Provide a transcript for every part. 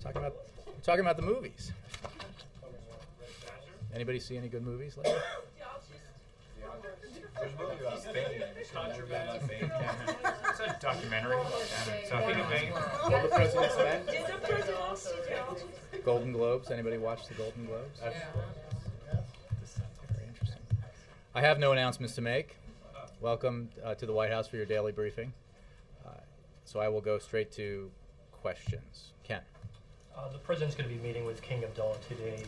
Talking about the movies. Anybody see any good movies lately? There's a movie about Spain. It's a documentary. Something of Spain. All the President's Men. Golden Globes. Anybody watch the Golden Globes? Very interesting. I have no announcements to make. Welcome to the White House for your daily briefing. So I will go straight to questions. Ken. The President's going to be meeting with King Abdullah today.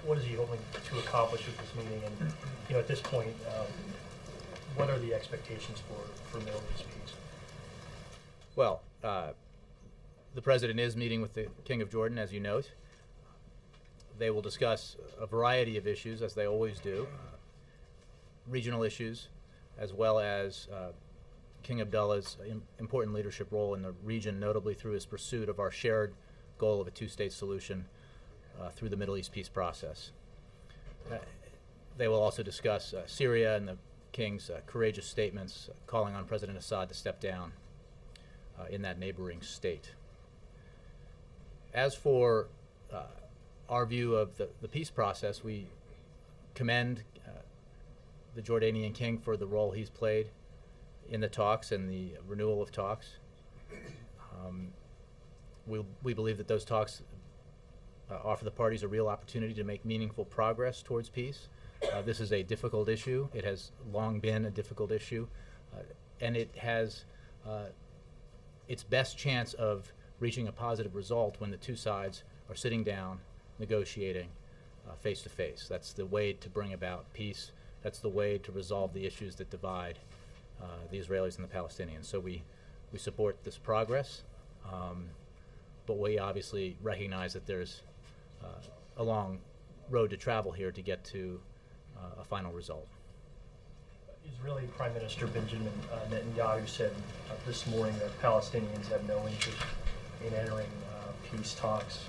What is he hoping to accomplish with this meeting? And at this point, what are the expectations for Middle East peace? Well, the President is meeting with the King of Jordan, as you note. They will discuss a variety of issues, as they always do, regional issues, as well as King Abdullah's important leadership role in the region, notably through his pursuit of our shared goal of a two-state solution through the Middle East peace process. They will also discuss Syria and the King's courageous statements calling on President Assad to step down in that neighboring state. As for our view of the peace process, we commend the Jordanian King for the role he's played in the talks and the renewal of talks. We believe that those talks offer the parties a real opportunity to make meaningful progress towards peace. This is a difficult issue. It has long been a difficult issue, and it has its best chance of reaching a positive result when the two sides are sitting down, negotiating face to face. That's the way to bring about peace. That's the way to resolve the issues that divide the Israelis and the Palestinians. So we support this progress. But we obviously recognize that there's a long road to travel here to get to a final result. Israeli Prime Minister Benjamin Netanyahu said this morning that Palestinians have no interest in entering peace talks.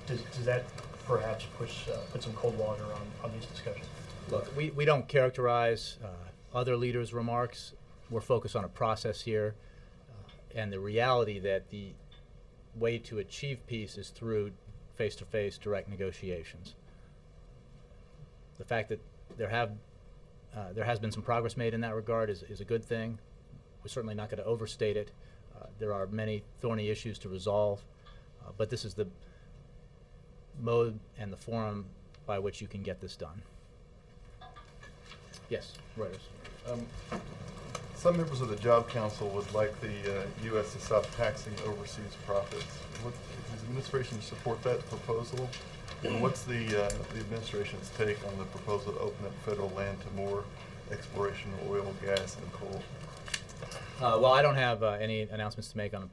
Does that perhaps put some cold water on these discussions? Look, we don't characterize other leaders' remarks. We're focused on a process here, and the reality that the way to achieve peace is through face-to-face direct negotiations. The fact that there has been some progress made in that regard is a good thing. We're certainly not going to overstate it. There are many thorny issues to resolve, but this is the mode and the forum by which you can get this done. Yes, Reuters. Some members of the Job Council would like the U.S. to stop taxing overseas profits. Does the administration support that proposal? And what's the administration's take on the proposal to open up federal land to more exploration of oil, gas, and coal? Well, I don't have any announcements to make on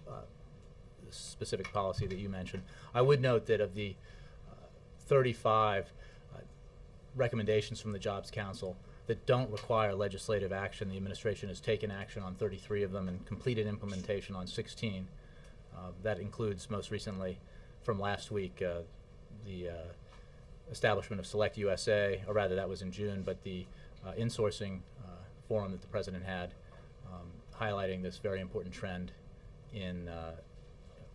the specific policy that you mentioned. I would note that of the 35 recommendations from the Jobs Council that don't require legislative action, the administration has taken action on 33 of them and completed implementation on 16. That includes, most recently, from last week, the establishment of Select USA, or rather that was in June, but the insourcing forum that the President had highlighting this very important trend in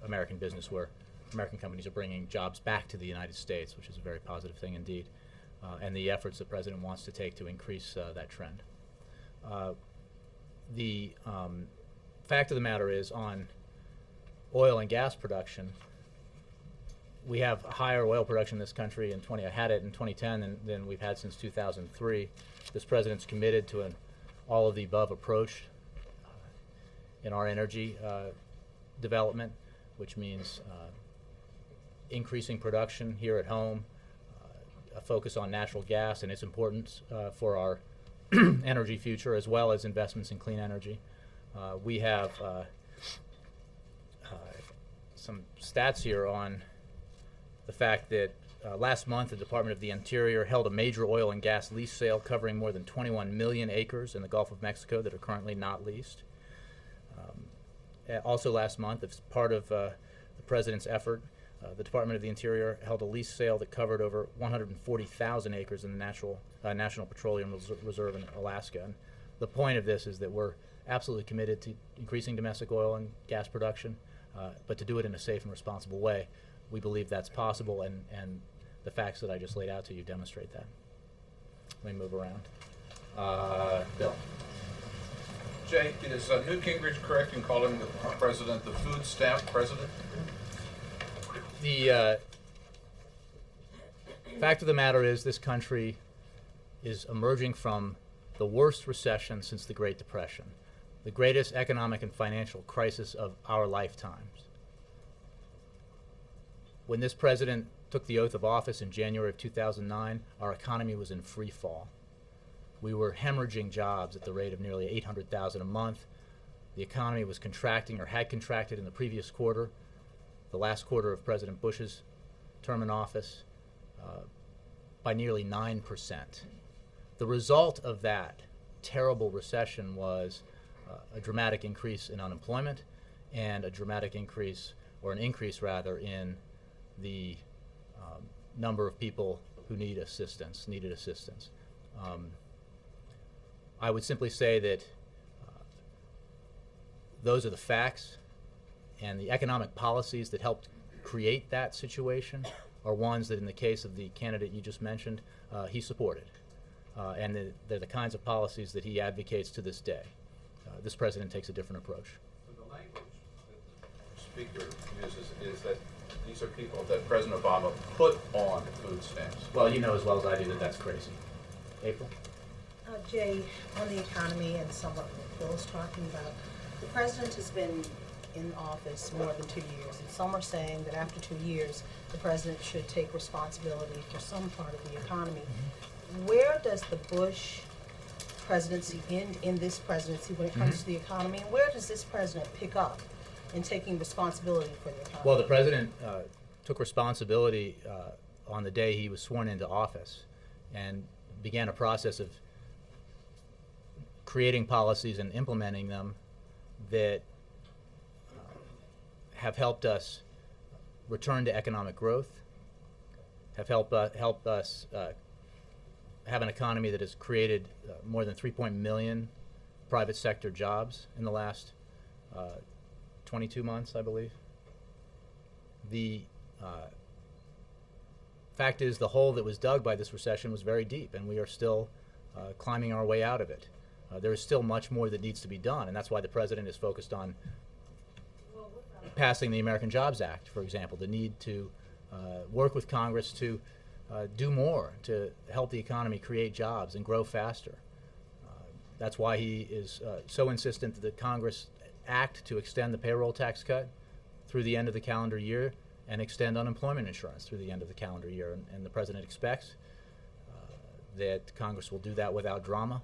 American business, where American companies are bringing jobs back to the United States, which is a very positive thing indeed, and the efforts the President wants to take to increase that trend. The fact of the matter is, on oil and gas production, we have higher oil production in this country in 2010 than we've had since 2003. This President's committed to an all-of-the-above approach in our energy development, which means increasing production here at home, a focus on natural gas and its importance for our energy future, as well as investments in clean energy. We have some stats here on the fact that last month the Department of the Interior held a major oil and gas lease sale covering more than 21 million acres in the Gulf of Mexico that are currently not leased. Also last month, as part of the President's effort, the Department of the Interior held a lease sale that covered over 140,000 acres in the National Petroleum Reserve in Alaska. And the point of this is that we're absolutely committed to increasing domestic oil and gas production. but to do it in a safe and responsible way. We believe that's possible, and the facts that I just laid out to you demonstrate that. Let me move around. Bill. Jay, is Newt Gingrich correct in calling the president the food stamp president? The fact of the matter is this country is emerging from the worst recession since the Great Depression, the greatest economic and financial crisis of our lifetimes. When this president took the oath of office in January of 2009, our economy was in free fall. We were hemorrhaging jobs at the rate of nearly 800,000 a month. The economy was contracting or had contracted in the previous quarter, the last quarter of President Bush's term in office, by nearly 9%. The result of that terrible recession was a dramatic increase in unemployment and a dramatic increase, or an increase rather, in the number of people who needed assistance. I would simply say that those are the facts, and the economic policies that helped create that situation are ones that, in the case of the candidate you just mentioned, he supported. And they're the kinds of policies that he advocates to this day. This president takes a different approach. So the language that the speaker uses is that these are people that President Obama put on food stamps. Well, you know as well as I do that that's crazy. April? Jay, on the economy and somewhat what Bill was talking about, the president has been in office more than 2 years, and some are saying that after 2 years, the president should take responsibility for some part of the economy. Where does the Bush presidency end in this presidency when it comes to the economy, and where does this president pick up in taking responsibility for the economy? Well, the president took responsibility on the day he was sworn into office and began a process of creating policies and implementing them that have helped us return to economic growth, have helped us have an economy that has created more than 3 million private sector jobs in the last 22 months, I believe. The fact is, the hole that was dug by this recession was very deep, and we are still climbing our way out of it. There is still much more that needs to be done, and that's why the president is focused on passing the American Jobs Act, for example, the need to work with Congress to do more to help the economy create jobs and grow faster. That's why he is so insistent that the Congress act to extend the payroll tax cut through the end of the calendar year and extend unemployment insurance through the end of the calendar year. And the president expects that Congress will do that without drama.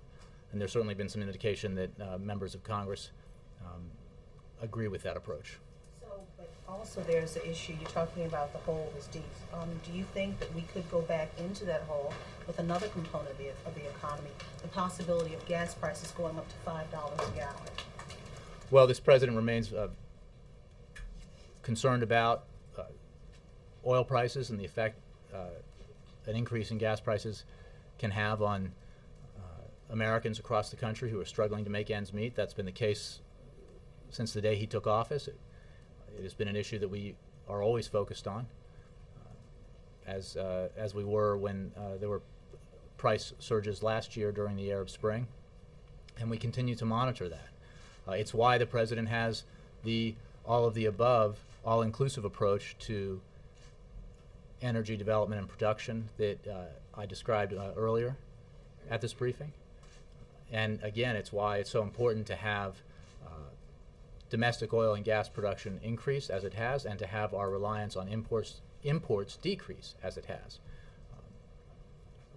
And there's certainly been some indication that members of Congress agree with that approach. But also there's the issue, you're talking about the hole was deep. Do you think that we could go back into that hole with another component of the economy, the possibility of gas prices going up to $5 a gallon? Well, this president remains concerned about oil prices and the effect an increase in gas prices can have on Americans across the country who are struggling to make ends meet. That's been the case since the day he took office. It has been an issue that we are always focused on, as we were when there were price surges last year during the Arab Spring, and we continue to monitor that. It's why the president has the all-of-the-above, all-inclusive approach to energy development and production that I described earlier at this briefing. And again, it's why it's so important to have domestic oil and gas production increase as it has, and to have our reliance on imports decrease as it has.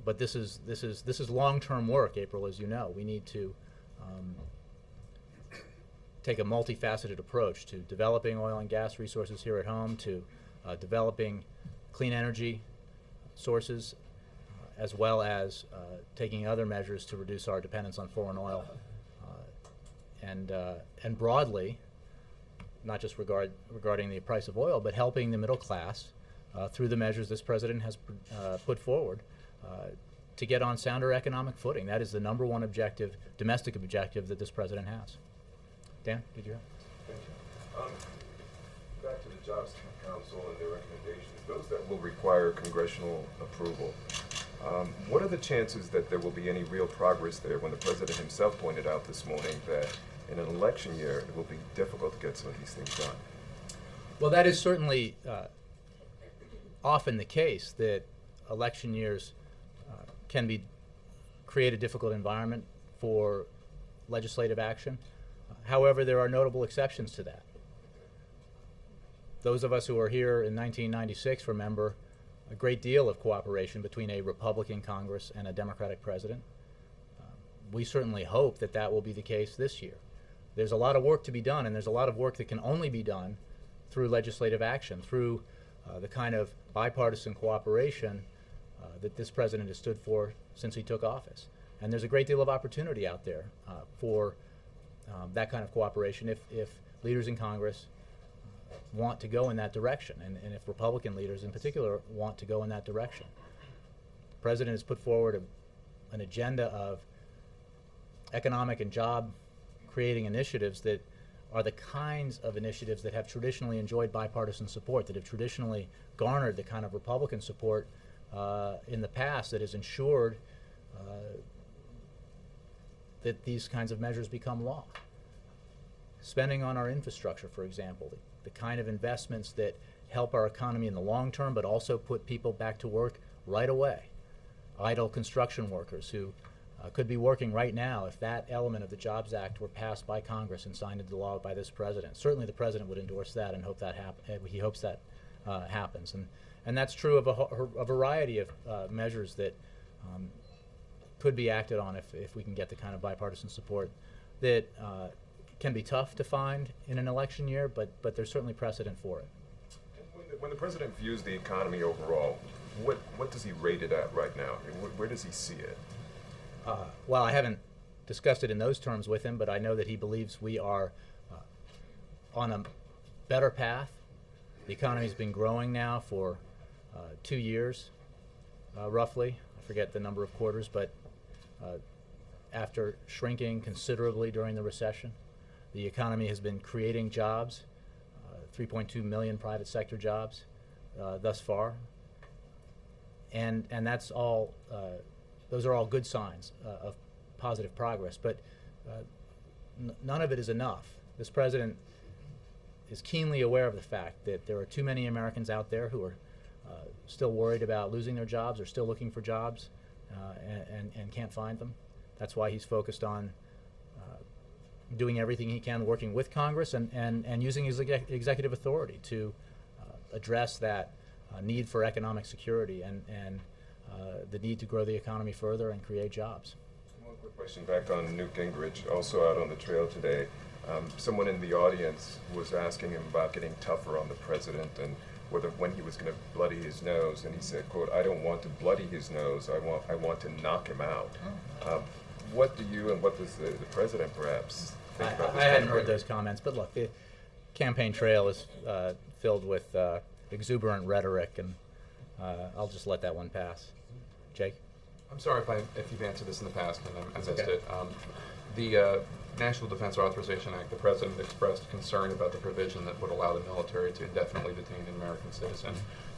But this is long-term work, April, as you know. We need to take a multifaceted approach to developing oil and gas resources here at home, to developing clean energy sources, as well as taking other measures to reduce our dependence on foreign oil. And broadly, not just regarding the price of oil, but helping the middle class through the measures this president has put forward to get on sounder economic footing. That is the number one objective, domestic objective, that this president has. Dan, did you have? Jobs Council and their recommendations, those that will require congressional approval, what are the chances that there will be any real progress there when the President himself pointed out this morning that in an election year it will be difficult to get some of these things done? Well, that is certainly often the case, that election years can create a difficult environment for legislative action. However, there are notable exceptions to that. Those of us who were here in 1996 remember a great deal of cooperation between a Republican Congress and a Democratic president. We certainly hope that that will be the case this year. There's a lot of work to be done, and there's a lot of work that can only be done through legislative action, through the kind of bipartisan cooperation that this president has stood for since he took office. And there's a great deal of opportunity out there for that kind of cooperation if leaders in Congress want to go in that direction, and if Republican leaders in particular want to go in that direction. The president has put forward an agenda of economic and job creating initiatives that are the kinds of initiatives that have traditionally enjoyed bipartisan support, that have traditionally garnered the kind of Republican support in the past that has ensured that these kinds of measures become law. Spending on our infrastructure, for example, the kind of investments that help our economy in the long term but also put people back to work right away. Idle construction workers who could be working right now if that element of the Jobs Act were passed by Congress and signed into law by this president. Certainly the president would endorse that and hope that he hopes that happens. And that's true of a variety of measures that could be acted on if we can get the kind of bipartisan support that can be tough to find in an election year, but there's certainly precedent for it. When the President views the economy overall, what does he rate it at right now? I mean, where does he see it? Well, I haven't discussed it in those terms with him, but I know that he believes we are on a better path. The economy's been growing now for 2 years, roughly. I forget the number of quarters, but after shrinking considerably during the recession, the economy has been creating jobs, 3.2 million private sector jobs thus far, and that's all. Those are all good signs of positive progress, but none of it is enough. This president is keenly aware of the fact that there are too many Americans out there who are still worried about losing their jobs or still looking for jobs and can't find them. That's why he's focused on doing everything he can, working with Congress and using his executive authority to address that need for economic security and the need to grow the economy further and create jobs. One quick question back on Newt Gingrich, also out on the trail today. Someone in the audience was asking him about getting tougher on the president and whether when he was going to bloody his nose, and he said, quote, "I don't want to bloody his nose, I want to knock him out." What do you and what does the president perhaps think about this? I hadn't heard those comments, but look, the campaign trail is filled with exuberant rhetoric, and I'll just let that one pass. Jake? I'm sorry if you've answered this in the past and I missed okay. it. The National Defense Authorization Act, the President expressed concern about the provision that would allow the military to indefinitely detain an American citizen.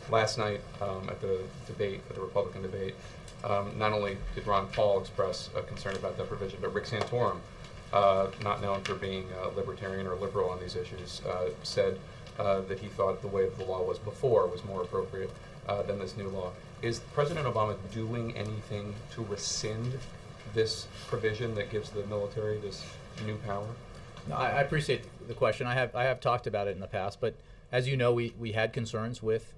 Last night at the Republican debate, not only did Ron Paul express a concern about that provision, but Rick Santorum, not known for being libertarian or liberal on these issues, said that he thought the way the law was before was more appropriate than this new law. Is President Obama doing anything to rescind this provision that gives the military this new power? No, I appreciate the question. I have talked about it in the past, but as you know, we had concerns with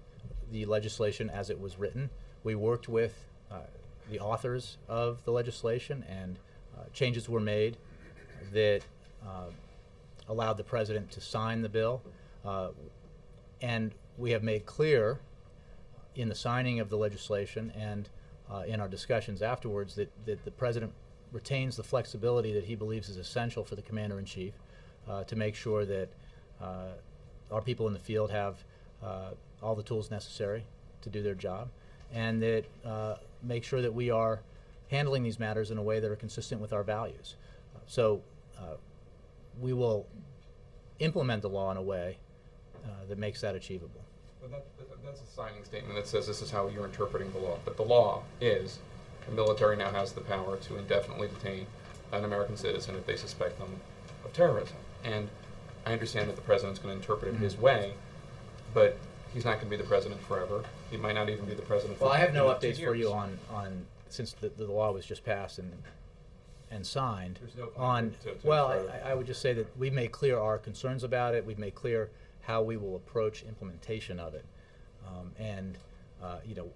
the legislation as it was written. We worked with the authors of the legislation, and changes were made that allowed the president to sign the bill. And we have made clear in the signing of the legislation and in our discussions afterwards that the president retains the flexibility that he believes is essential for the commander-in-chief to make sure that our people in the field have all the tools necessary to do their job, and that make sure that we are handling these matters in a way that are consistent with our values. So we will implement the law in a way that makes that achievable. But that's a signing statement that says this is how you're interpreting the law. But the law is the military now has the power to indefinitely detain an American citizen if they suspect them of terrorism. And I understand that the president's going to interpret it his way, but he's not going to be the president forever. He might not even be the president for Well, I have no 2 updates for you years. on since the law was just passed and signed. There's no plan On to well, try to- I would just say that we've made clear our concerns about it. We've made clear how we will approach implementation of it, and you know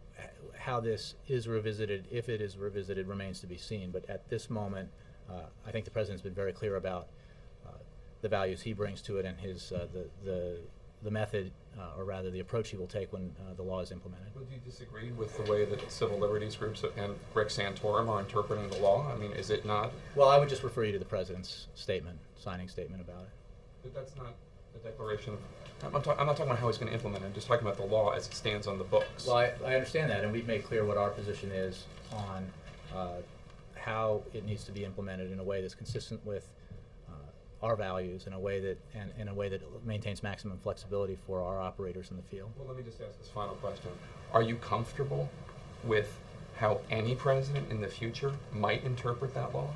how this is revisited, if it is revisited, remains to be seen. But at this moment, I think the president's been very clear about the values he brings to it and his the method, or rather the approach he will take when the law is implemented. Would you disagree with the way that civil liberties groups and Rick Santorum are interpreting the law? I mean, is it not? Well, I would just refer you to the president's statement, signing statement about it. But that's not a declaration. I'm not talking about how he's going to implement it. I'm just talking about the law as it stands on the books. Well, I understand that, and we've made clear what our position is on how it needs to be implemented in a way that's consistent with our values, in a way that maintains maximum flexibility for our operators in the field. Well, let me just ask this final question. Are you comfortable with how any president in the future might interpret that law?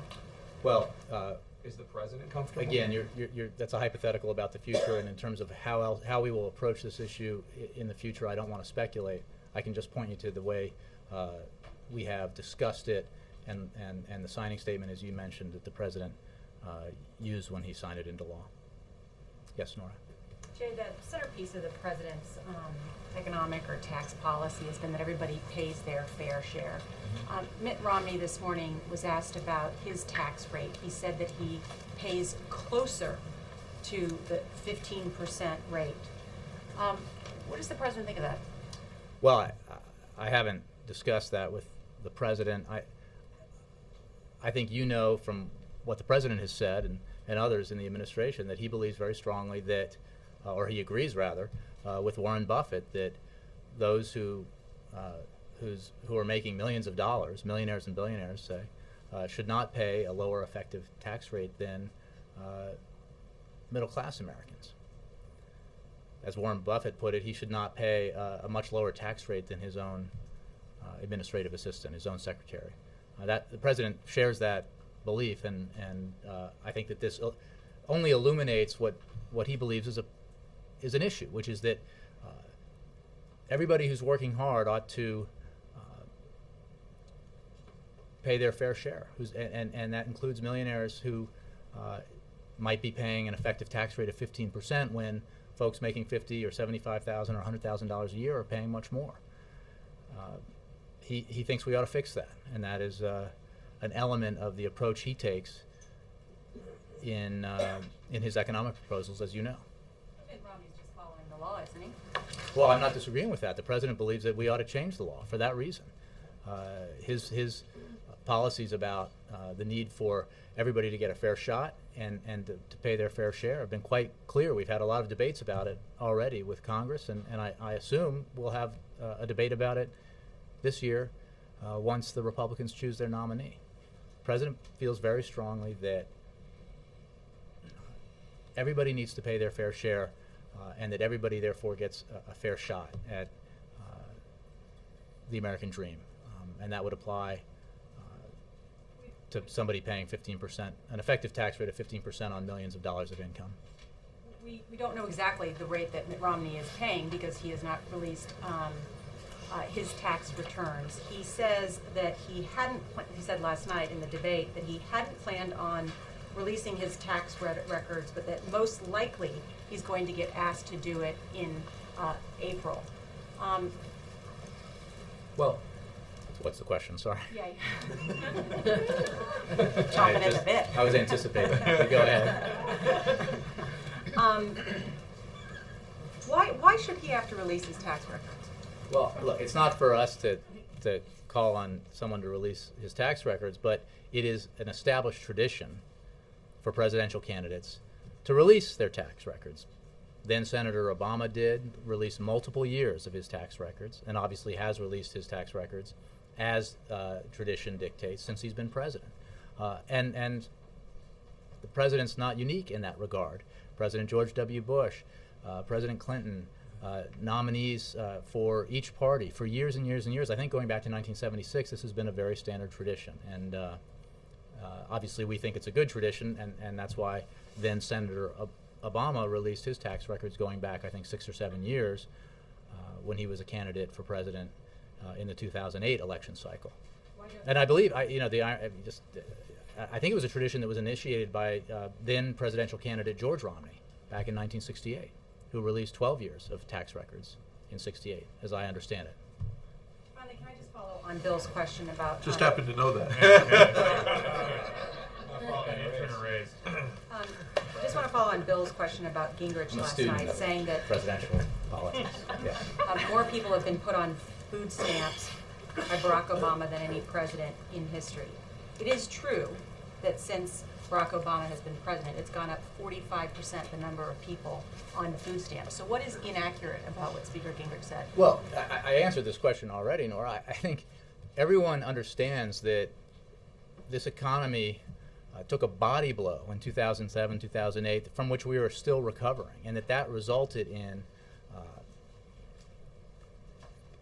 Well, Is the president comfortable? again, that's a hypothetical about the future, and in terms of how we will approach this issue in the future, I don't want to speculate. I can just point you to the way we have discussed it, and the signing statement, as you mentioned, that the president used when he signed it into law. Yes, Nora. Jay, the centerpiece of the president's economic or tax policy has been that everybody pays their fair share. Mitt Romney this morning was asked about his tax rate. He said that he pays closer to the 15% rate. What does the president think of that? Well, I haven't discussed that with the president. I think you know from what the president has said and others in the administration that he believes very strongly that, or he agrees rather, with Warren Buffett that those who are making millions of dollars, millionaires and billionaires say, should not pay a lower effective tax rate than middle class Americans. As Warren Buffett put it, he should not pay a much lower tax rate than his own administrative assistant, his own secretary. That the president shares that belief, and I think that this only illuminates what he believes is an issue, which is that everybody who's working hard ought to pay their fair share, and that includes millionaires who might be paying an effective tax rate of 15% when folks making $50,000 or $75,000 or $100,000 a year are paying much more. He thinks we ought to fix that, and that is an element of the approach he takes in his economic proposals, as you know. Mitt Romney's just following the law, isn't he? Well, I'm not disagreeing with that. The president believes that we ought to change the law for that reason. His policies about the need for everybody to get a fair shot and to pay their fair share have been quite clear. We've had a lot of debates about it already with Congress, and I assume we'll have a debate about it this year once the Republicans choose their nominee. The president feels very strongly that everybody needs to pay their fair share and that everybody therefore gets a fair shot at the American dream. And that would apply to somebody paying 15%, an effective tax rate of 15% on millions of dollars of income. We don't know exactly the rate that Mitt Romney is paying because he has not released his tax returns. He says that he said last night in the debate that he hadn't planned on releasing his tax records, but that most likely he's going to get asked to do it in April. Well, what's the question? Sorry. Yeah. Chomping at the bit. I was anticipating. But go ahead. Why should he have to release his tax records? Well, look, it's not for us to call on someone to release his tax records, but it is an established tradition for presidential candidates to release their tax records. Then Senator Obama did release multiple years of his tax records, and obviously has released his tax records as tradition dictates since he's been president. And the president's not unique in that regard. President George W. Bush President Clinton, nominees for each party for years and years and years. I think going back to 1976, this has been a very standard tradition. And obviously we think it's a good tradition, and that's why then Senator Obama released his tax records going back, I think, 6 or 7 years when he was a candidate for president in the 2008 election cycle. And I believe, I think it was a tradition that was initiated by then presidential candidate George Romney back in 1968, who released 12 years of tax records in 68, as I understand it. Finally, can I just follow on Bill's question about... Just happened to know that. Just want to follow on Bill's question about Gingrich I'm a last student night, of saying that presidential politics. Yeah. more people have been put on food stamps by Barack Obama than any president in history. It is true that since Barack Obama has been president, it's gone up 45% the number of people on the food stamps. So what is inaccurate about what Speaker Gingrich said? Well, I answered this question already, Nora. I think everyone understands that this economy took a body blow in 2007, 2008, from which we are still recovering, and that resulted in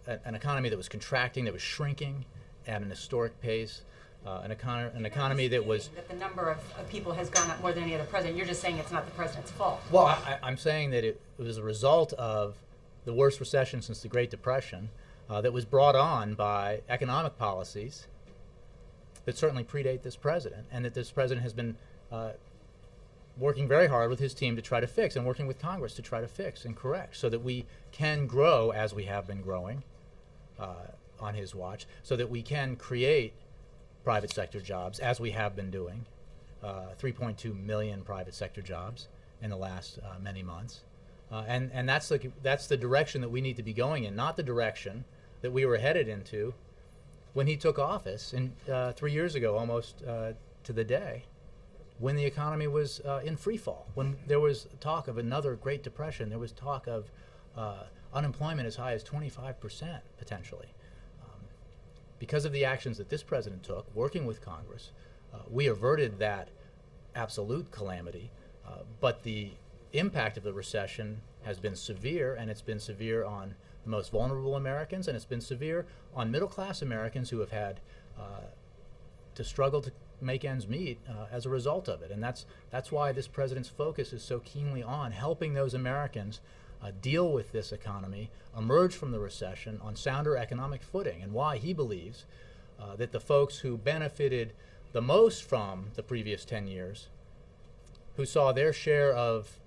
an economy that was contracting, that was shrinking at an historic pace, an economy that was... That the number of people has gone up more than any other president. You're just saying it's not the president's fault. Well, I'm saying that it was a result of the worst recession since the Great Depression that was brought on by economic policies that certainly predate this president, and that this president has been working very hard with his team to try to fix, and working with Congress to try to fix and correct, so that we can grow as we have been growing on his watch, so that we can create private sector jobs as we have been doing, 3.2 million private sector jobs in the last many months. And that's the direction that we need to be going in, not the direction that we were headed into when he took office 3 years ago, almost to the day, when the economy was in free fall, when there was talk of another Great Depression, there was talk of unemployment as high as 25% potentially. Because of the actions that this president took, working with Congress, we averted that absolute calamity, but the impact of the recession has been severe, and it's been severe on the most vulnerable Americans, and it's been severe on middle-class Americans who have had to struggle to make ends meet as a result of it. And that's why this president's focus is so keenly on helping those Americans deal with this economy, emerge from the recession on sounder economic footing, and why he believes that the folks who benefited the most from the previous 10 years, who saw their share of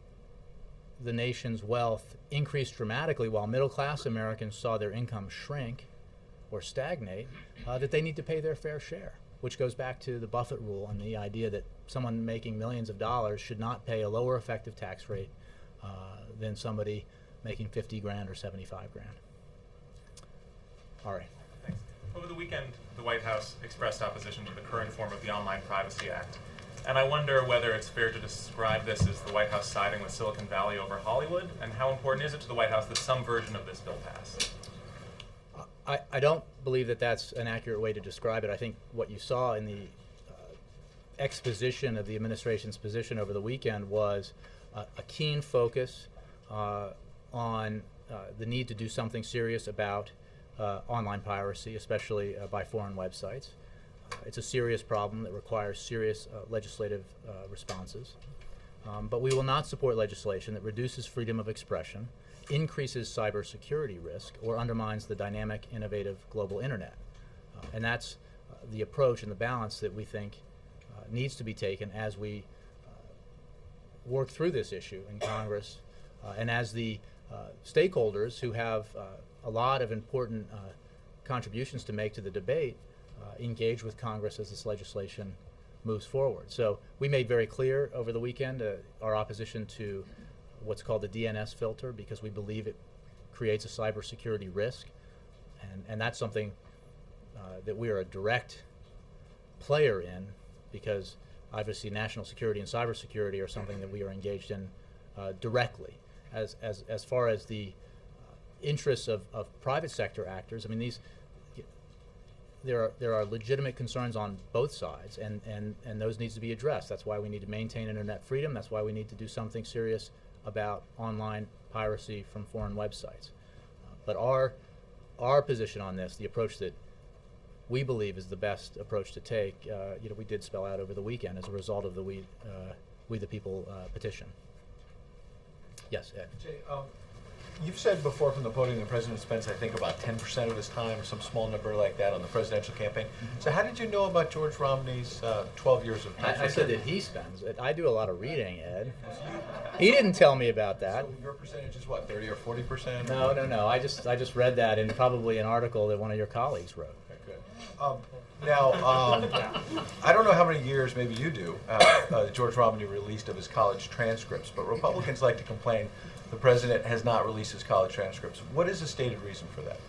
the nation's wealth increase dramatically while middle-class Americans saw their income shrink or stagnate, that they need to pay their fair share, which goes back to the Buffett rule and the idea that someone making millions of dollars should not pay a lower effective tax rate than somebody making 50 grand or 75 grand. All right. Thanks. Over the weekend, the White House expressed opposition to the current form of the Online Privacy Act. And I wonder whether it's fair to describe this as the White House siding with Silicon Valley over Hollywood, and how important is it to the White House that some version of this bill pass? I don't believe that that's an accurate way to describe it. I think what you saw in the exposition of the administration's position over the weekend was a keen focus on the need to do something serious about online piracy, especially by foreign websites. It's a serious problem that requires serious legislative responses. But we will not support legislation that reduces freedom of expression, increases cybersecurity risk, or undermines the dynamic, innovative global internet. And that's the approach and the balance that we think needs to be taken as we work through this issue in Congress, and as the stakeholders who have a lot of important contributions to make to the debate engage with Congress as this legislation moves forward. So we made very clear over the weekend our opposition to what's called the DNS filter, because we believe it creates a cybersecurity risk, and that's something that we are a direct player in, because obviously national security and cybersecurity are something that we are engaged in directly. As far as the interests of private sector actors, I mean, there are legitimate concerns on both sides, and those needs to be addressed. That's why we need to maintain internet freedom. That's why we need to do something serious about online piracy from foreign websites. But our position on this, the approach that we believe is the best approach to take, we did spell out over the weekend as a result of the We the People petition. Yes, Ed. Jay, you've said before from the podium the president spends, I think, about 10% of his time, or some small number like that, on the presidential campaign. So how did you know about George Romney's 12 years of tax I said that he spends it. I do a lot of reading, Ed. He didn't tell me about that. So your percentage is what, 30 or 40%? No. I just read that in probably an article that one of your colleagues wrote. Okay, good. Now, I don't know how many years, maybe you do, George Romney released of his college transcripts, but Republicans like to complain the president has not released his college transcripts. What is the stated reason for that?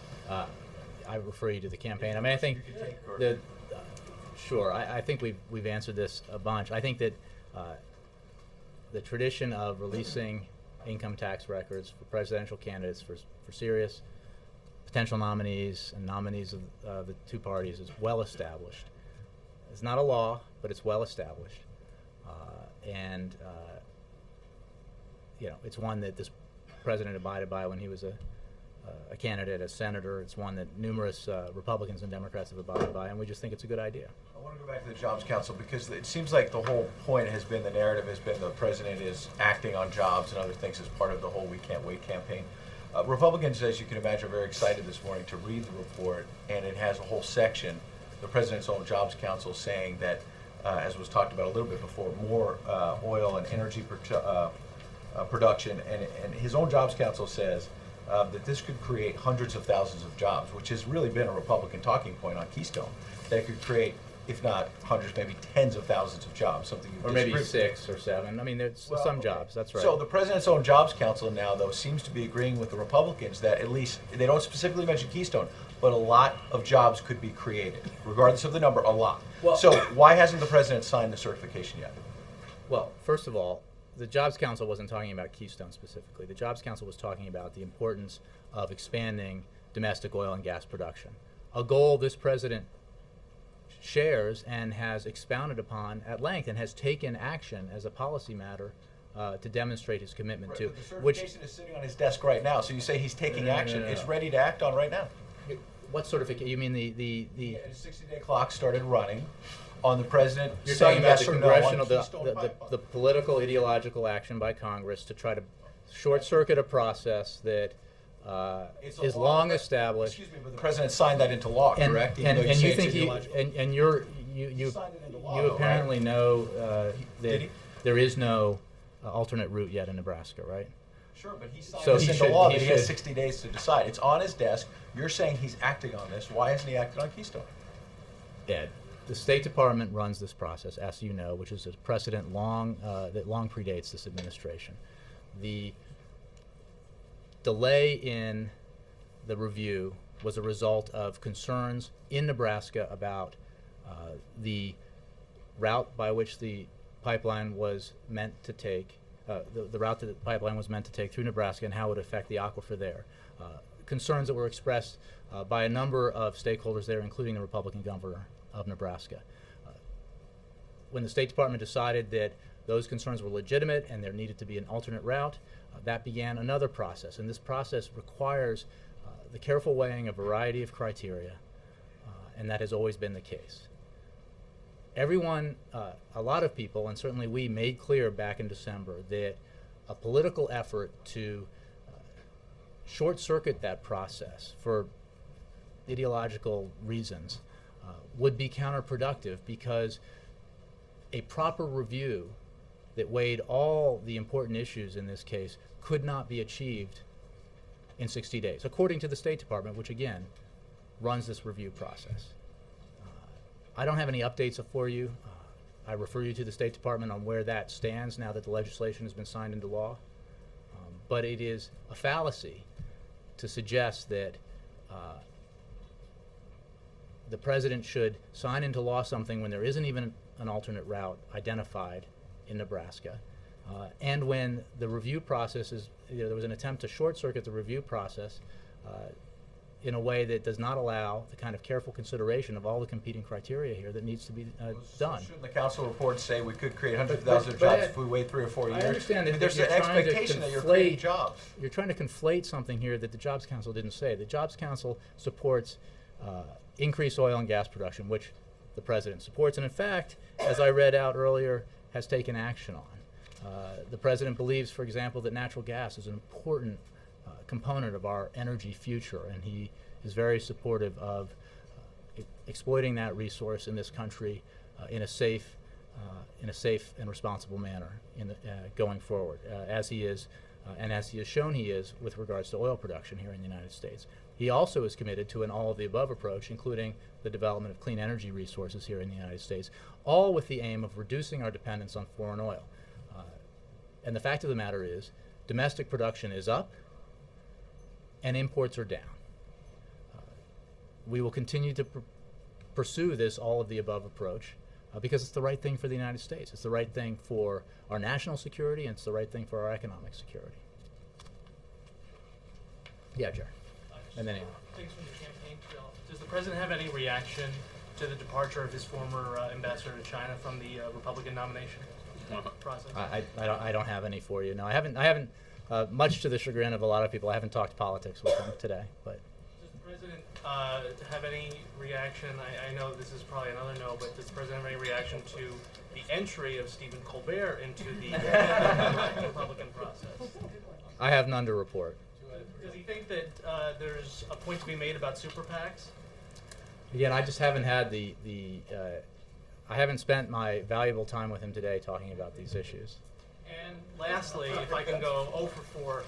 I refer you to the campaign. I mean, I think sure. I think we've answered this a bunch. I think that the tradition of releasing income tax records for presidential candidates for serious potential nominees and nominees of the two parties is well established. It's not a law, but it's well established, and it's one that this president abided by when he was a candidate as senator. It's one that numerous Republicans and Democrats have abided by, and we just think it's a good idea. I want to go back to the Jobs Council because it seems like the whole point has been, the narrative has been, the president is acting on jobs and other things as part of the whole We Can't Wait campaign. Republicans, as you can imagine, are very excited this morning to read the report, and it has a whole section, the president's own Jobs Council, saying that, as was talked about a little bit before, more oil and energy production, and his own Jobs Council says that this could create hundreds of thousands of jobs, which has really been a Republican talking point on Keystone, that could create, if not hundreds, maybe tens of thousands of jobs, something you or maybe 6 or 7. I mean, there's some jobs, that's right. So the president's own Jobs Council now, though, seems to be agreeing with the Republicans that at least, they don't specifically mention Keystone, but a lot of jobs could be created, regardless of the number, a lot. Well, so why hasn't the president signed the certification yet? Well, first of all, the Jobs Council wasn't talking about Keystone specifically. The Jobs Council was talking about the importance of expanding domestic oil and gas production, a goal this president shares and has expounded upon at length and has taken action as a policy matter to demonstrate his commitment to. But the certification is sitting on his desk right now, so you say he's taking action. It's ready to act on right now. What certification? You mean the Yeah, the 60-day clock started running on the president. You're talking about the yes or no on congressional, Keystone the political ideological action by Congress to try to short circuit a process that is long established. Excuse me, but the president signed that into law, correct? And Even though you say think you signed it into law, you apparently right? know that there is no alternate route yet in Nebraska, right? Sure, but he signed So this he into should- law he that he has should- 60 days to decide. It's on his desk. You're saying he's acting on this. Why hasn't he acted on Keystone? Ed, the State Department runs this process, as you know, which is a precedent that long predates this administration. The delay in the review was a result of concerns in Nebraska about the route by which the pipeline was meant to take, the route that the pipeline was meant to take through Nebraska and how it would affect the aquifer there. Concerns that were expressed by a number of stakeholders there, including the Republican governor of Nebraska. When the State Department decided that those concerns were legitimate and there needed to be an alternate route, that began another process. And this process requires the careful weighing of a variety of criteria, and that has always been the case. Everyone, a lot of people, and certainly we, made clear back in December that a political effort to short-circuit that process for ideological reasons would be counterproductive, because a proper review that weighed all the important issues in this case could not be achieved in 60 days, according to the State Department, which again runs this review process. I don't have any updates for you. I refer you to the State Department on where that stands now that the legislation has been signed into law. But it is a fallacy to suggest that the president should sign into law something when there isn't even an alternate route identified in Nebraska. And when the review process is, there was an attempt to short circuit the review process in a way that does not allow the kind of careful consideration of all the competing criteria here that needs to be done. Shouldn't the council report say we could create hundreds of But- thousands of but jobs Ed, if we wait 3 or 4 years? I understand that there's you're an trying to expectation that you're creating conflate- jobs. You're trying to conflate something here that the Jobs Council didn't say. The Jobs Council supports increased oil and gas production, which the President supports, and in fact, as I read out earlier, has taken action on. The President believes, for example, that natural gas is an important component of our energy future, and he is very supportive of exploiting that resource in this country in a safe and responsible manner going forward, as he is, and as he has shown he is with regards to oil production here in the United States. He also is committed to an all-of-the-above approach, including the development of clean energy resources here in the United States, all with the aim of reducing our dependence on foreign oil. And the fact of the matter is, domestic production is up, and imports are down. We will continue to pursue this all-of-the-above approach because it's the right thing for the United States. It's the right thing for our national security, and it's the right thing for our economic security. Yeah, Jerry. And then Ann. Thanks for the campaign trail. Does the president have any reaction to the departure of his former ambassador to China from the Republican nomination process? I don't have any for you. No, I haven't. Much to the chagrin of a lot of people, I haven't talked politics with him today. But Does the president have any reaction? I know this is probably another no, but does the president have any reaction to the entry of Stephen Colbert into the Republican process? I have none to report. Does he think that there's a point to be made about super PACs? Again, I just haven't had I haven't spent my valuable time with him today talking about these issues. And lastly, if I can go 0 for 4,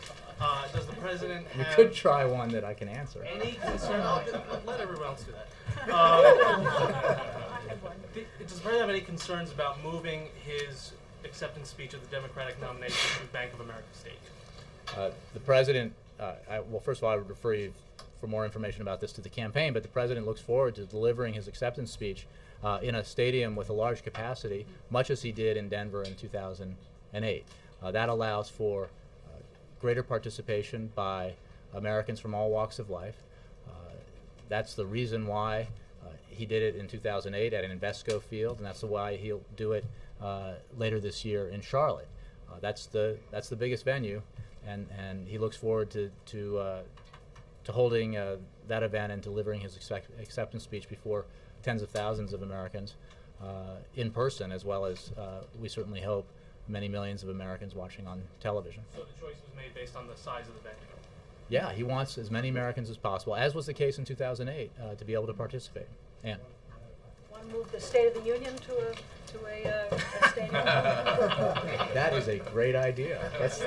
does the president You have could try one that I can answer. any concern? Let everyone else do that. Does the president have any concerns about moving his acceptance speech of the Democratic nomination to Bank of America State? The president, well, first of all, I would refer you for more information about this to the campaign, but the president looks forward to delivering his acceptance speech in a stadium with a large capacity, much as he did in Denver in 2008. That allows for greater participation by Americans from all walks of life. That's the reason why he did it in 2008 at an Invesco field, and that's why he'll do it later this year in Charlotte. That's the biggest venue, and he looks forward to holding that event and delivering his acceptance speech before tens of thousands of Americans in person, as well as we certainly hope many millions of Americans watching on television. So the choice was made based on the size of the venue? Yeah, he wants as many Americans as possible, as was the case in 2008, to be able to participate. Ann. Want to move the State of the Union to a stadium? That is a great idea. That's,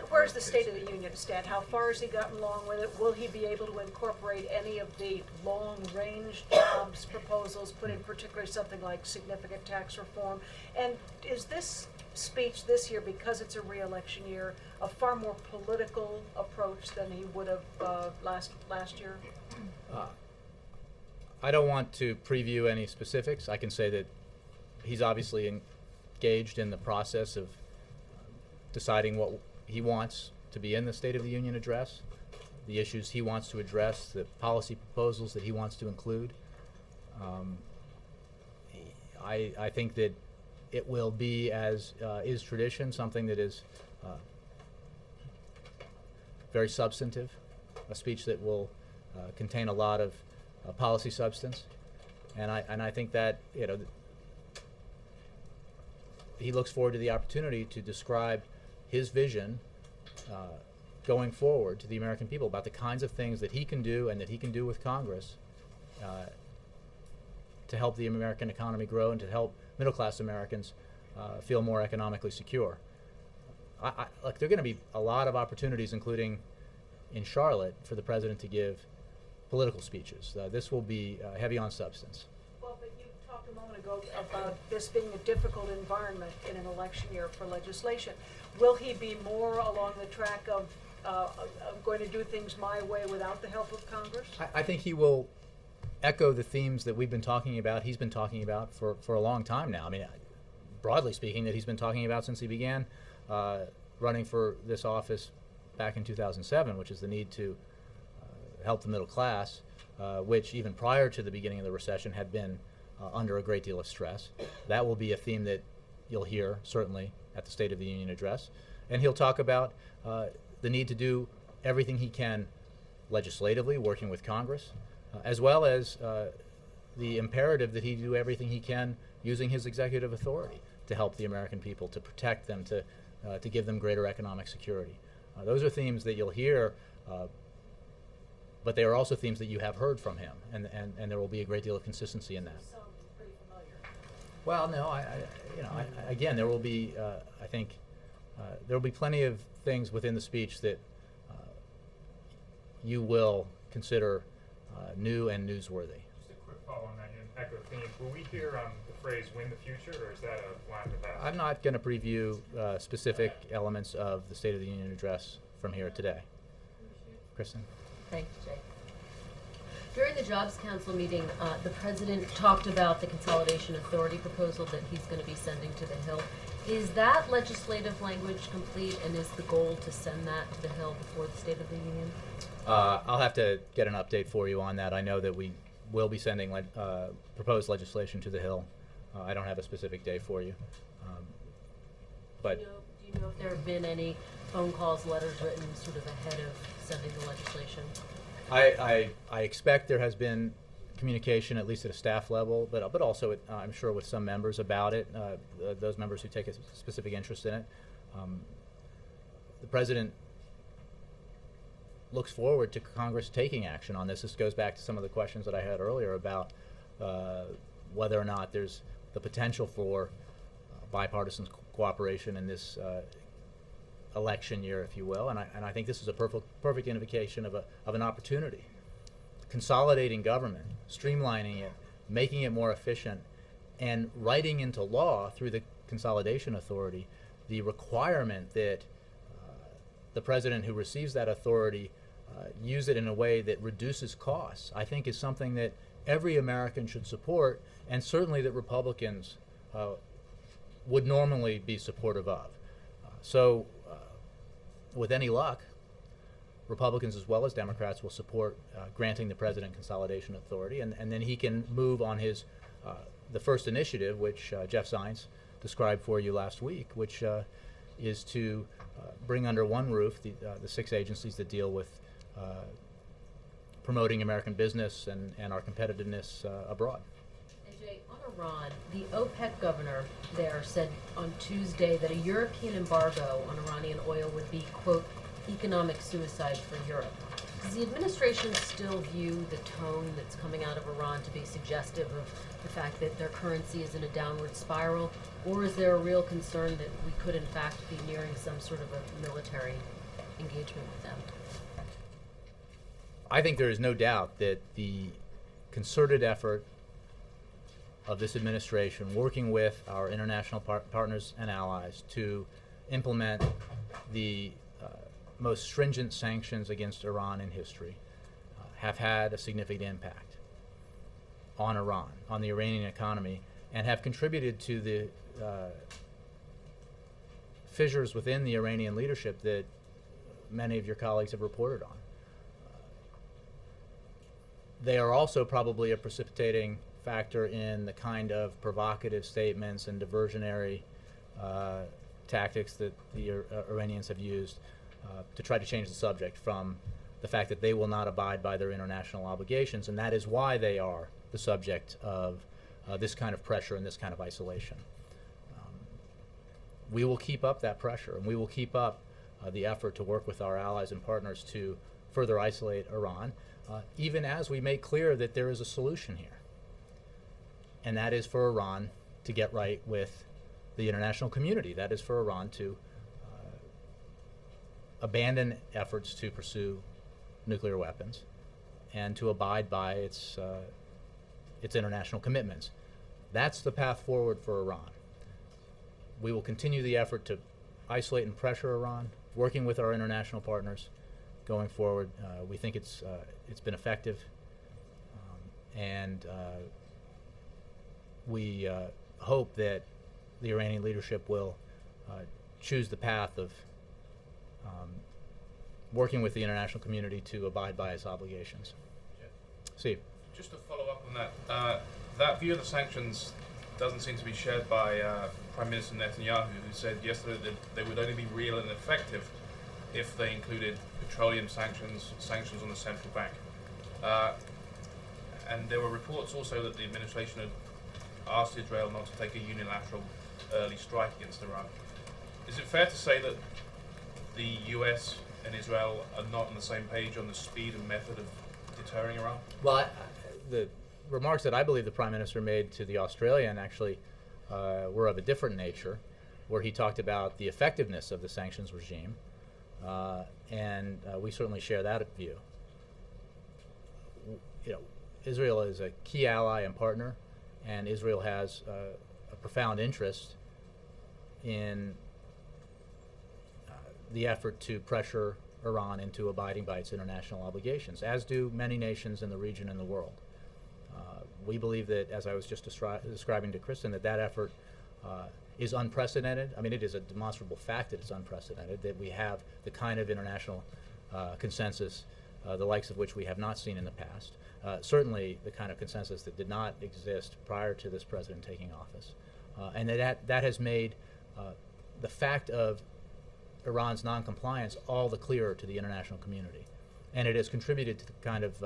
Where's the State of the Union stand? How far has he gotten along with it? Will he be able to incorporate any of the long-range jobs proposals, put in particularly something like significant tax reform? And is this speech this year, because it's a re-election year, a far more political approach than he would have last year? I don't want to preview any specifics. I can say that he's obviously engaged in the process of deciding what he wants to be in the State of the Union address, the issues he wants to address, the policy proposals that he wants to include. I think that it will be, as is tradition, something that is very substantive, a speech that will contain a lot of policy substance, and I think that he looks forward to the opportunity to describe his vision going forward to the American people about the kinds of things that he can do and that he can do with Congress to help the American economy grow and to help middle-class Americans feel more economically secure. Look, there are going to be a lot of opportunities, including in Charlotte, for the president to give political speeches. This will be heavy on substance. Well, but you talked a moment ago about this being a difficult environment in an election year for legislation. Will he be more along the track of going to do things my way without the help of Congress? I think he will echo the themes that we've been talking about, he's been talking about for a long time now. I mean, broadly speaking, that he's been talking about since he began running for this office back in 2007, which is the need to help the middle class, which even prior to the beginning of the recession had been under a great deal of stress. That will be a theme that you'll hear certainly at the State of the Union address. And he'll talk about the need to do everything he can legislatively, working with Congress, as well as the imperative that he do everything he can using his executive authority to help the American people, to protect them, to give them greater economic security. Those are themes that you'll hear, but they are also themes that you have heard from him, and there will be a great deal of consistency in that. Sounds pretty familiar. Well, no, again, there will be, I think, there will be plenty of things within the speech that you will consider new and newsworthy. Just a quick follow on that, and echo theme. Will we hear the phrase "win the future," or is that a line in the past? I'm not going to preview specific elements of the State of the Union address from here today. Kristen? Thanks, Jay. During the Jobs Council meeting, the President talked about the Consolidation Authority proposal that he's going to be sending to the Hill. Is that legislative language complete, and is the goal to send that to the Hill before the State of the Union? I'll have to get an update for you on that. I know that we will be sending proposed legislation to the Hill. I don't have a specific day for you. But Do you know if there have been any phone calls, letters written sort of ahead of sending the legislation? I expect there has been communication, at least at a staff level, but also I'm sure with some members about it, those members who take a specific interest in it. The President looks forward to Congress taking action on this. This goes back to some of the questions that I had earlier about whether or not there's the potential for bipartisan cooperation in this election year, if you will, and I think this is a perfect indication of an opportunity. Consolidating government, streamlining it, making it more efficient, and writing into law through the Consolidation Authority the requirement that the President who receives that authority use it in a way that reduces costs, I think is something that every American should support, and certainly that Republicans would normally be supportive of. So with any luck, Republicans as well as Democrats will support granting the President Consolidation Authority, and then he can move on his the first initiative, which Jeff Zients described for you last week, which is to bring under one roof the 6 agencies that deal with promoting American business and our competitiveness abroad. AJ, on Iran, the OPEC governor there said on Tuesday that a European embargo on Iranian oil would be, quote, economic suicide for Europe. Does the administration still view the tone that's coming out of Iran to be suggestive of the fact that their currency is in a downward spiral, or is there a real concern that we could in fact be nearing some sort of a military engagement with them? I think there is no doubt that the concerted effort of this administration, working with our international partners and allies to implement the most stringent sanctions against Iran in history, have had a significant impact on Iran, on the Iranian economy, and have contributed to the fissures within the Iranian leadership that many of your colleagues have reported on. They are also probably a precipitating factor in the kind of provocative statements and diversionary tactics that the Iranians have used to try to change the subject from the fact that they will not abide by their international obligations, and that is why they are the subject of this kind of pressure and this kind of isolation. We will keep up that pressure, and we will keep up the effort to work with our allies and partners to further isolate Iran, even as we make clear that there is a solution here, and that is for Iran to get right with the international community. That is for Iran to abandon efforts to pursue nuclear weapons and to abide by its international commitments. That's the path forward for Iran. We will continue the effort to isolate and pressure Iran, working with our international partners going forward. We think it's been effective, and we hope that the Iranian leadership will choose the path of working with the international community to abide by its obligations. Steve? Just to follow up on that, that view of the sanctions doesn't seem to be shared by Prime Minister Netanyahu, who said yesterday that they would only be real and effective if they included petroleum sanctions, sanctions on the central bank. And there were reports also that the administration had asked Israel not to take a unilateral early strike against Iran. Is it fair to say that the US and Israel are not on the same page on the speed and method of deterring Iran? Well, the remarks that I believe the Prime Minister made to the Australian actually were of a different nature, where he talked about the effectiveness of the sanctions regime, and we certainly share that view. Israel is a key ally and partner, and Israel has a profound interest in the effort to pressure Iran into abiding by its international obligations, as do many nations in the region and the world. We believe that, as I was just describing to Kristen, that effort is unprecedented. I mean, it is a demonstrable fact that it's unprecedented, that we have the kind of international consensus, the likes of which we have not seen in the past. Certainly the kind of consensus that did not exist prior to this president taking office. And that has made the fact of Iran's non-compliance all the clearer to the international community. And it has contributed to the kind of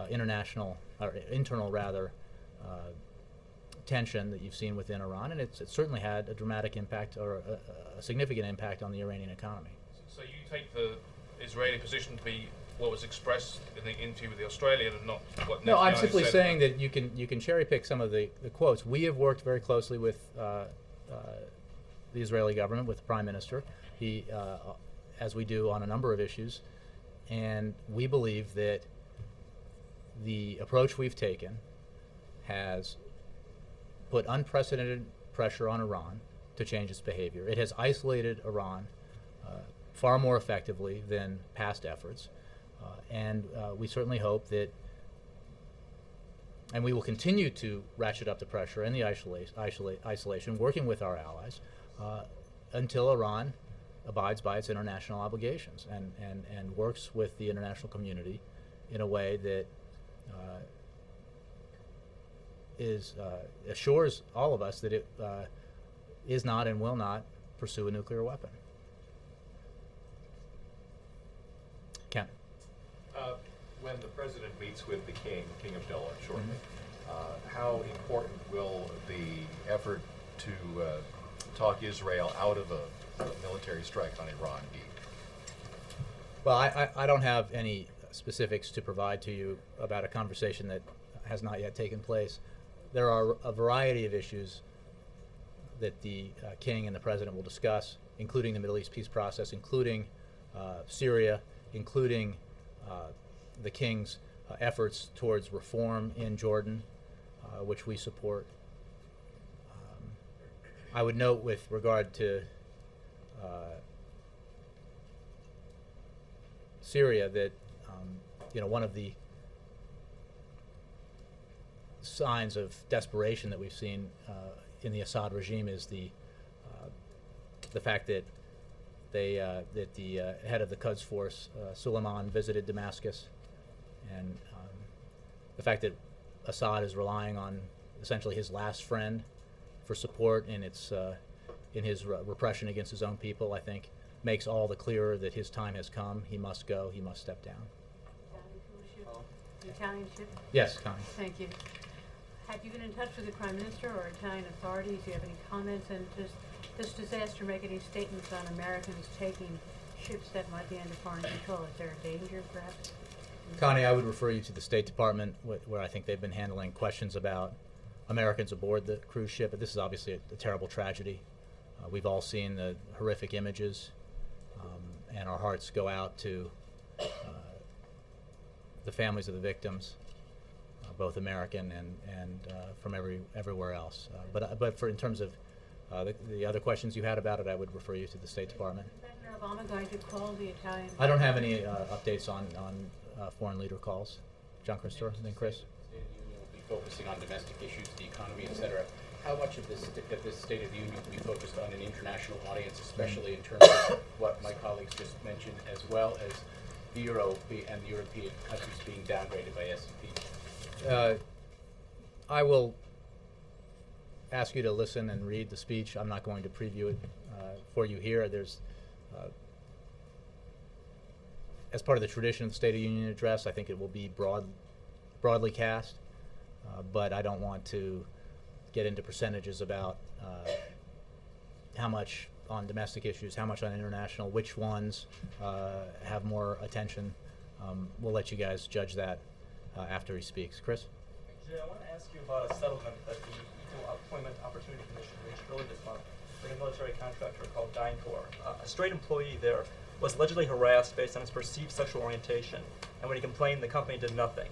internal tension that you've seen within Iran, and it's certainly had a dramatic impact, or a significant impact, on the Iranian economy. So you take the Israeli position to be what was expressed in the interview with the Australian, and not what Netanyahu No, I'm simply said? saying that you can cherry pick some of the quotes. We have worked very closely with the Israeli government, with the Prime Minister, as we do on a number of issues, and we believe that the approach we've taken has put unprecedented pressure on Iran to change its behavior. It has isolated Iran far more effectively than past efforts, and we certainly hope that, and we will continue to ratchet up the pressure and the isolation, working with our allies, until Iran abides by its international obligations and works with the international community in a way that assures all of us that it is not and will not pursue a nuclear weapon. Ken? When the president meets with the King Abdullah shortly, how important will the effort to talk Israel out of a military strike on Iran be? Well, I don't have any specifics to provide to you about a conversation that has not yet taken place. There are a variety of issues that the King and the President will discuss, including the Middle East peace process, including Syria, including the King's efforts towards reform in Jordan, which we support. I would note, with regard to Syria, that one of the signs of desperation that we've seen in the Assad regime is the fact that that the head of the Quds force, Suleiman, visited Damascus, and the fact that Assad is relying on essentially his last friend for support in his repression against his own people, I think, makes all the clearer that his time has come. He must go. He must step down. Italian ship? Yes, Connie. Thank you. Have you been in touch with the Prime Minister or Italian authorities? Do you have any comments? And does this disaster make any statements on Americans taking ships that might be under foreign control? Is there a danger, perhaps? Connie, I would refer you to the State Department, where I think they've been handling questions about Americans aboard the cruise ship. But this is obviously a terrible tragedy. We've all seen the horrific images, and our hearts go out to the families of the victims, both American and from everywhere else. But in terms of the other questions you had about it, I would refer you to the State Department. Is President Obama going to call the Italian? I don't have any updates on foreign leader calls. John Christopher, and then Chris. The State of the Union will be focusing on domestic issues, the economy, et cetera. how much of this State of the Union will be focused on an international audience, especially in terms of what my colleagues just mentioned, as well as the Euro and the European countries being downgraded by S&P? I will ask you to listen and read the speech. I'm not going to preview it for you here. There's, as part of the tradition of the State of the Union address, I think it will be broadly cast, but I don't want to get into percentages about how much on domestic issues, how much on international, which ones have more attention. We'll let you guys judge that after he speaks. Chris? Jay, I want to ask you about a settlement that the Equal Employment Opportunity Commission reached earlier this month with a military contractor called DynCorp. A straight employee there was allegedly harassed based on his perceived sexual orientation, and when he complained, the company did nothing.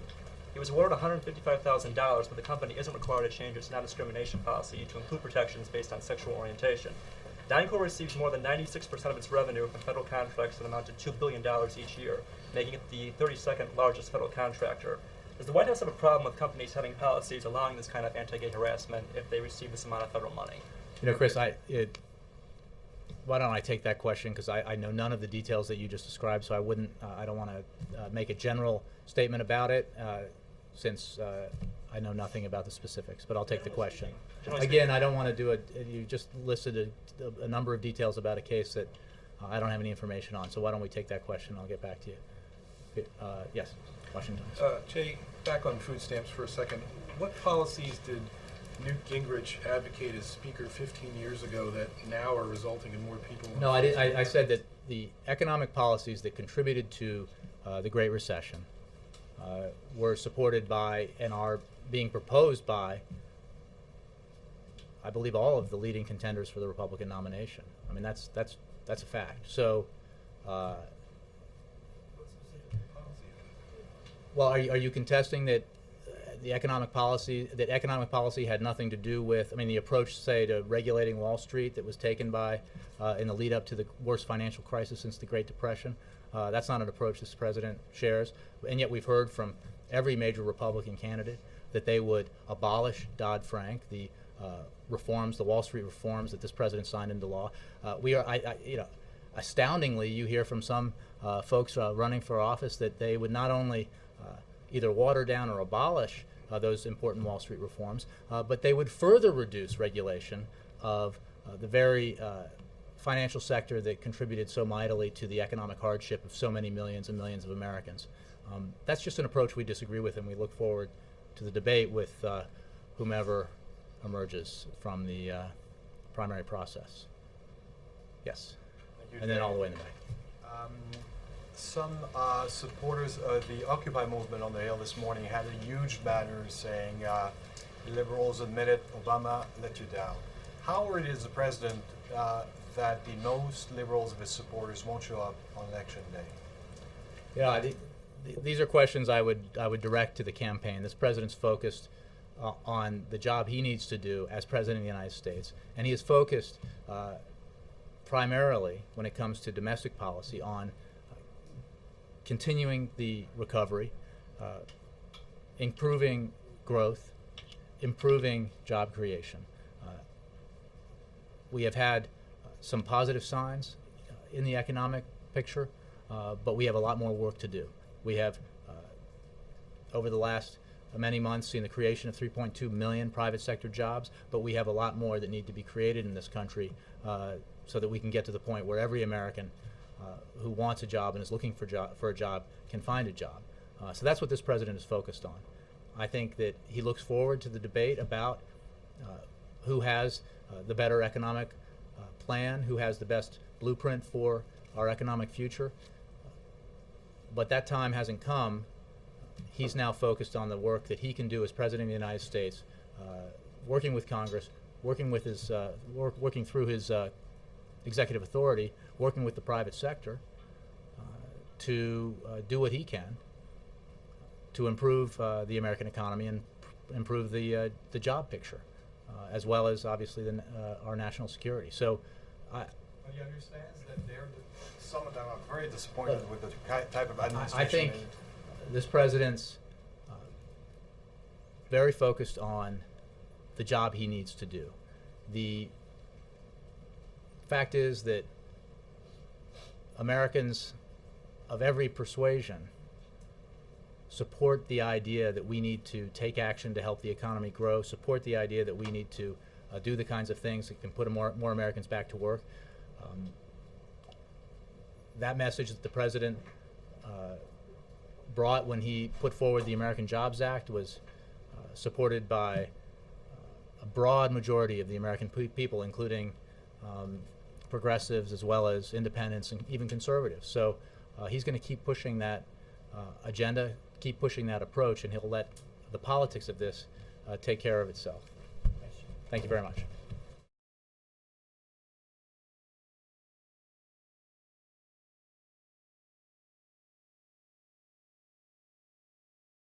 He was awarded $155,000, but the company isn't required to change its non-discrimination policy to include protections based on sexual orientation. DynCorp receives more than 96% of its revenue from federal contracts that amount to $2 billion each year, making it the 32nd largest federal contractor. Does the White House have a problem with companies having policies allowing this kind of anti-gay harassment if they receive this amount of federal money? You know, Chris, why don't I take that question, because I know none of the details that you just described, so I don't want to make a general statement about it, since I know nothing about the specifics, but I'll take the question. Again, I don't want to do it. You just listed a number of details about a case that I don't have any information on, so why don't we take that question and I'll get back to you. Yes, Washington. Jay, back on food stamps for a second. What policies did Newt Gingrich advocate as Speaker 15 years ago that now are resulting in more people? No, I said that the economic policies that contributed to the Great Recession were supported by and are being proposed by, I believe, all of the leading contenders for the Republican nomination. I mean, that's a fact. So, well, are you contesting that the economic policy had nothing to do with, I mean, the approach, say, to regulating Wall Street that was taken by in the lead up to the worst financial crisis since the Great Depression? That's not an approach this president shares, and yet we've heard from every major Republican candidate that they would abolish Dodd-Frank, the reforms, the Wall Street reforms that this president signed into law. Astoundingly, you hear from some folks running for office that they would not only either water down or abolish those important Wall Street reforms, but they would further reduce regulation of the very financial sector that contributed so mightily to the economic hardship of so many millions and millions of Americans. That's just an approach we disagree with, and we look forward to the debate with whomever emerges from the primary process. Yes. Thank you, And then Jay. all the way in the back. Some supporters of the Occupy movement on the Hill this morning had a huge banner saying, liberals admitted Obama let you down. How worried is the president that the most liberals of his supporters won't show up on election day? Yeah, these are questions I would direct to the campaign. This president's focused on the job he needs to do as president of the United States, and he is focused primarily, when it comes to domestic policy, on continuing the recovery, improving growth, improving job creation. We have had some positive signs in the economic picture, but we have a lot more work to do. We have, over the last many months, seen the creation of 3.2 million private sector jobs, but we have a lot more that need to be created in this country so that we can get to the point where every American who wants a job and is looking for a job can find a job. So that's what this president is focused on. I think that he looks forward to the debate about who has the better economic plan, who has the best blueprint for our economic future. But that time hasn't come. He's now focused on the work that he can do as president of the United States, working with Congress, working with his, working through his executive authority, working with the private sector to do what he can to improve the American economy and improve the job picture, as well as obviously our national security. So, He understands that some of them are very disappointed with the type of administration. I think this president's very focused on the job he needs to do. The fact is that Americans of every persuasion support the idea that we need to take action to help the economy grow, support the idea that we need to do the kinds of things that can put more Americans back to work. That message that the President brought when he put forward the American Jobs Act was supported by a broad majority of the American people, including progressives as well as independents and even conservatives. So he's going to keep pushing that agenda, keep pushing that approach, and he'll let the politics of this take care of itself. Thank you very much.